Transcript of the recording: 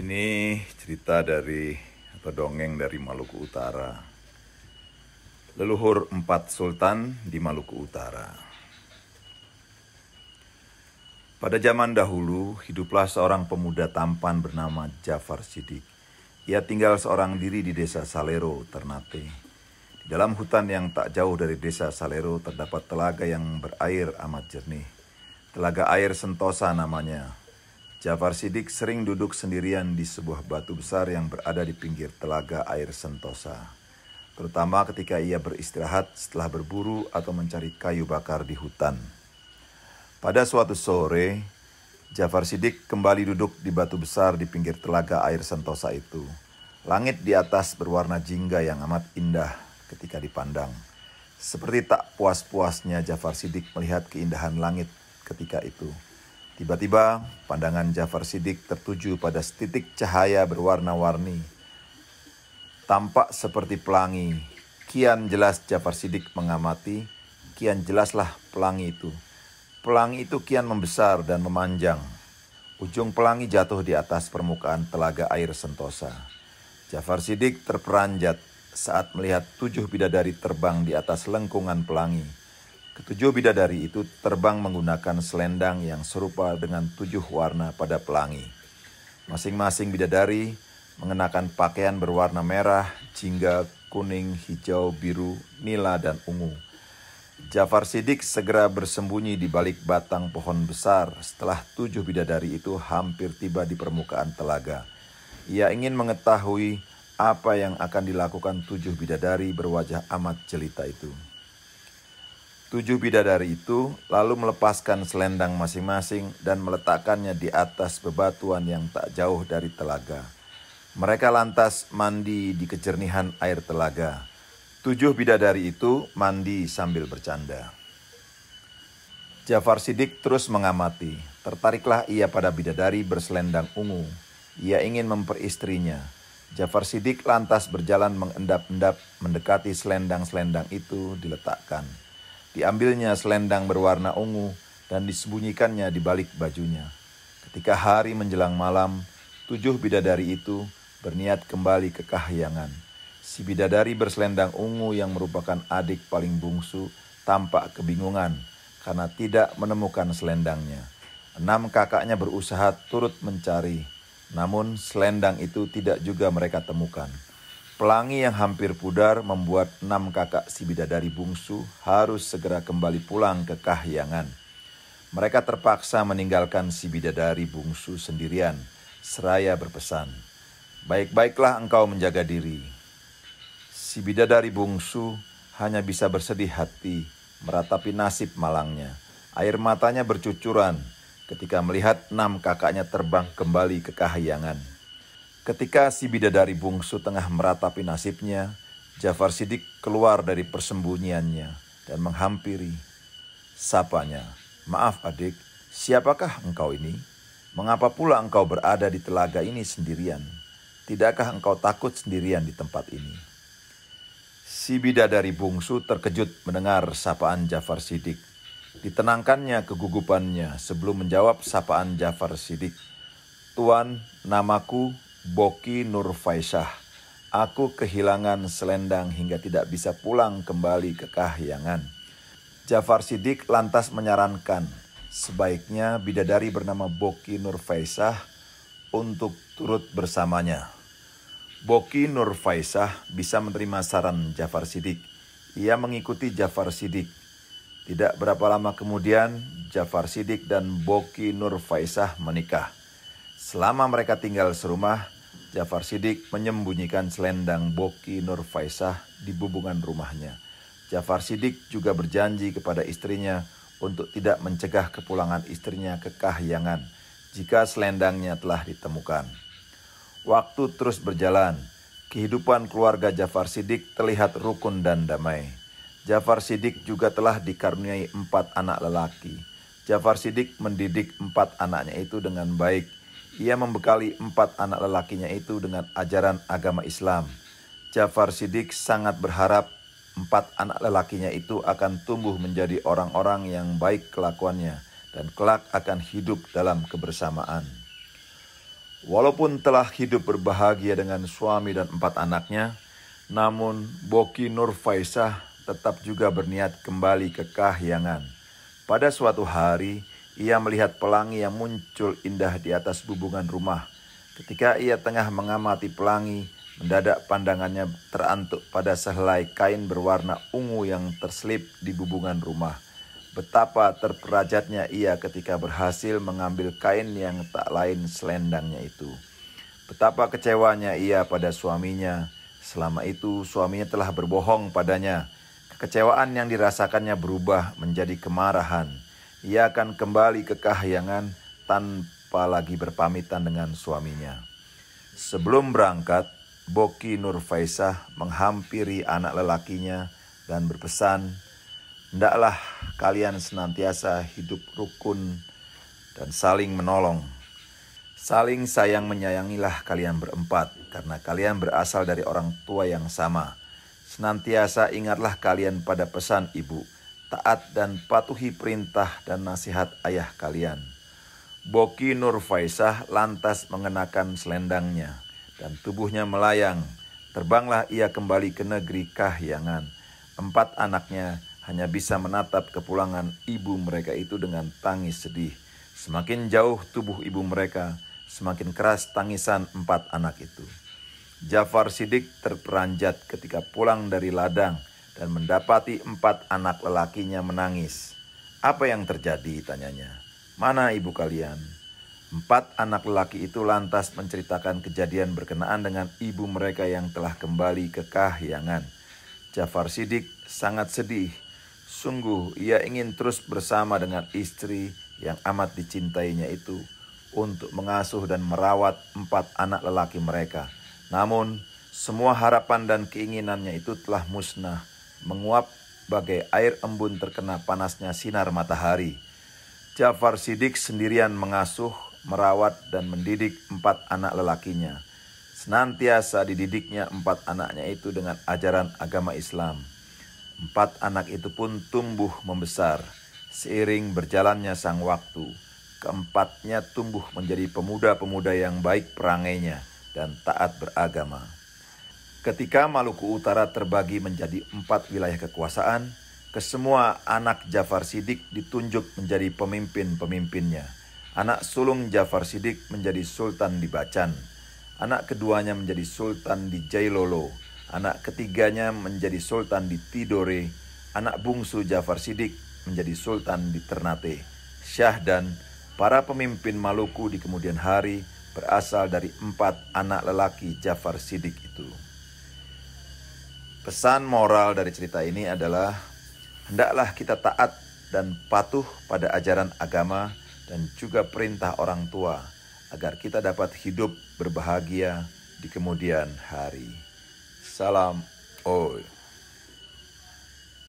Ini cerita dari atau dongeng dari Maluku Utara. Leluhur 4 sultan di Maluku Utara. Pada zaman dahulu, hiduplah seorang pemuda tampan bernama Jafar Siddiq. Ia tinggal seorang diri di desa Salero, Ternate. Di dalam hutan yang tak jauh dari desa Salero terdapat telaga yang berair amat jernih. Telaga air Sentosa namanya. Jafar Siddiq sering duduk sendirian di sebuah batu besar yang berada di pinggir telaga air Sentosa. Terutama ketika ia beristirahat setelah berburu atau mencari kayu bakar di hutan. Pada suatu sore, Jafar Siddiq kembali duduk di batu besar di pinggir telaga air Sentosa itu. Langit di atas berwarna jingga yang amat indah ketika dipandang. Seperti tak puas-puasnya Jafar Siddiq melihat keindahan langit ketika itu. Tiba-tiba pandangan Jafar Siddiq tertuju pada setitik cahaya berwarna-warni. Tampak seperti pelangi. Kian jelas Jafar Siddiq mengamati, kian jelaslah pelangi itu. Pelangi itu kian membesar dan memanjang. Ujung pelangi jatuh di atas permukaan telaga air Sentosa. Jafar Siddiq terperanjat saat melihat 7 bidadari terbang di atas lengkungan pelangi. Ketujuh bidadari itu terbang menggunakan selendang yang serupa dengan 7 warna pada pelangi. Masing-masing bidadari mengenakan pakaian berwarna merah, jingga, kuning, hijau, biru, nila, dan ungu. Jafar Siddiq segera bersembunyi di balik batang pohon besar setelah 7 bidadari itu hampir tiba di permukaan telaga. Ia ingin mengetahui apa yang akan dilakukan 7 bidadari berwajah amat jelita itu. 7 bidadari itu lalu melepaskan selendang masing-masing dan meletakkannya di atas bebatuan yang tak jauh dari telaga. Mereka lantas mandi di kejernihan air telaga. 7 bidadari itu mandi sambil bercanda. Jafar Siddiq terus mengamati. Tertariklah ia pada bidadari berselendang ungu. Ia ingin memperistrinya. Jafar Siddiq lantas berjalan mengendap-endap mendekati selendang-selendang itu diletakkan. Diambilnya selendang berwarna ungu dan disembunyikannya di balik bajunya. Ketika hari menjelang malam, 7 bidadari itu berniat kembali ke kahyangan. Si bidadari berselendang ungu yang merupakan adik paling bungsu tampak kebingungan karena tidak menemukan selendangnya. 6 kakaknya berusaha turut mencari, namun selendang itu tidak juga mereka temukan. Pelangi yang hampir pudar membuat 6 kakak si bidadari bungsu harus segera kembali pulang ke kahyangan. Mereka terpaksa meninggalkan si bidadari bungsu sendirian, seraya berpesan, "Baik-baiklah engkau menjaga diri." Si bidadari bungsu hanya bisa bersedih hati meratapi nasib malangnya. Air matanya bercucuran ketika melihat 6 kakaknya terbang kembali ke kahyangan. Ketika si bidadari bungsu tengah meratapi nasibnya, Jafar Siddiq keluar dari persembunyiannya dan menghampiri. Sapanya, "Maaf adik, siapakah engkau ini? Mengapa pula engkau berada di telaga ini sendirian? Tidakkah engkau takut sendirian di tempat ini?" Si bidadari bungsu terkejut mendengar sapaan Jafar Siddiq. Ditenangkannya kegugupannya sebelum menjawab sapaan Jafar Siddiq. "Tuan, namaku Boki Nur Faisah. Aku kehilangan selendang hingga tidak bisa pulang kembali ke kahyangan." Jafar Siddiq lantas menyarankan sebaiknya bidadari bernama Boki Nur Faisah untuk turut bersamanya. Boki Nur Faisah bisa menerima saran Jafar Siddiq. Ia mengikuti Jafar Siddiq. Tidak berapa lama kemudian, Jafar Siddiq dan Boki Nur Faisah menikah. Selama mereka tinggal serumah, Jafar Siddiq menyembunyikan selendang Boki Nur Faisah di bubungan rumahnya. Jafar Siddiq juga berjanji kepada istrinya untuk tidak mencegah kepulangan istrinya ke kahyangan jika selendangnya telah ditemukan. Waktu terus berjalan. Kehidupan keluarga Jafar Siddiq terlihat rukun dan damai. Jafar Siddiq juga telah dikaruniai 4 anak lelaki. Jafar Siddiq mendidik 4 anaknya itu dengan baik. Ia membekali 4 anak lelakinya itu dengan ajaran agama Islam. Jafar Siddiq sangat berharap 4 anak lelakinya itu akan tumbuh menjadi orang-orang yang baik kelakuannya dan kelak akan hidup dalam kebersamaan. Walaupun telah hidup berbahagia dengan suami dan 4 anaknya, namun Boki Nurfaisah tetap juga berniat kembali ke kahyangan. Pada suatu hari, ia melihat pelangi yang muncul indah di atas bubungan rumah. Ketika ia tengah mengamati pelangi, mendadak pandangannya terantuk pada sehelai kain berwarna ungu yang terselip di bubungan rumah. Betapa terperajatnya ia ketika berhasil mengambil kain yang tak lain selendangnya itu. Betapa kecewanya ia pada suaminya. Selama itu suaminya telah berbohong padanya. Kekecewaan yang dirasakannya berubah menjadi kemarahan. Ia akan kembali ke kahyangan tanpa lagi berpamitan dengan suaminya. Sebelum berangkat, Boki Nurfaisah menghampiri anak lelakinya dan berpesan, "Hendaklah kalian senantiasa hidup rukun dan saling menolong. Saling sayang menyayangilah kalian berempat, karena kalian berasal dari orang tua yang sama. Senantiasa ingatlah kalian pada pesan ibu, taat dan patuhi perintah dan nasihat ayah kalian." Boki Nurfaisah lantas mengenakan selendangnya, dan tubuhnya melayang. Terbanglah ia kembali ke negeri kahyangan. 4 anaknya hanya bisa menatap kepulangan ibu mereka itu dengan tangis sedih. Semakin jauh tubuh ibu mereka, semakin keras tangisan 4 anak itu. Jafar Shiddiq terperanjat ketika pulang dari ladang dan mendapati 4 anak lelakinya menangis. "Apa yang terjadi?" tanyanya. "Mana ibu kalian?" 4 anak lelaki itu lantas menceritakan kejadian berkenaan dengan ibu mereka yang telah kembali ke kahyangan. Jafar Shiddiq sangat sedih. Sungguh ia ingin terus bersama dengan istri yang amat dicintainya itu untuk mengasuh dan merawat 4 anak lelaki mereka. Namun semua harapan dan keinginannya itu telah musnah, menguap bagai air embun terkena panasnya sinar matahari. Jafar Shiddiq sendirian mengasuh, merawat dan mendidik 4 anak lelakinya. Senantiasa dididiknya 4 anaknya itu dengan ajaran agama Islam. 4 anak itu pun tumbuh membesar. Seiring berjalannya sang waktu, keempatnya tumbuh menjadi pemuda-pemuda yang baik perangainya dan taat beragama. Ketika Maluku Utara terbagi menjadi 4 wilayah kekuasaan, kesemua anak Jafar Shiddiq ditunjuk menjadi pemimpin-pemimpinnya. Anak sulung Jafar Shiddiq menjadi sultan di Bacan. Anak keduanya menjadi sultan di Jailolo. Anak ketiganya menjadi sultan di Tidore. Anak bungsu Jafar Shiddiq menjadi sultan di Ternate. Syah dan para pemimpin Maluku di kemudian hari berasal dari 4 anak lelaki Jafar Shiddiq itu. Pesan moral dari cerita ini adalah, hendaklah kita taat dan patuh pada ajaran agama dan juga perintah orang tua, agar kita dapat hidup berbahagia di kemudian hari. Salam Oi.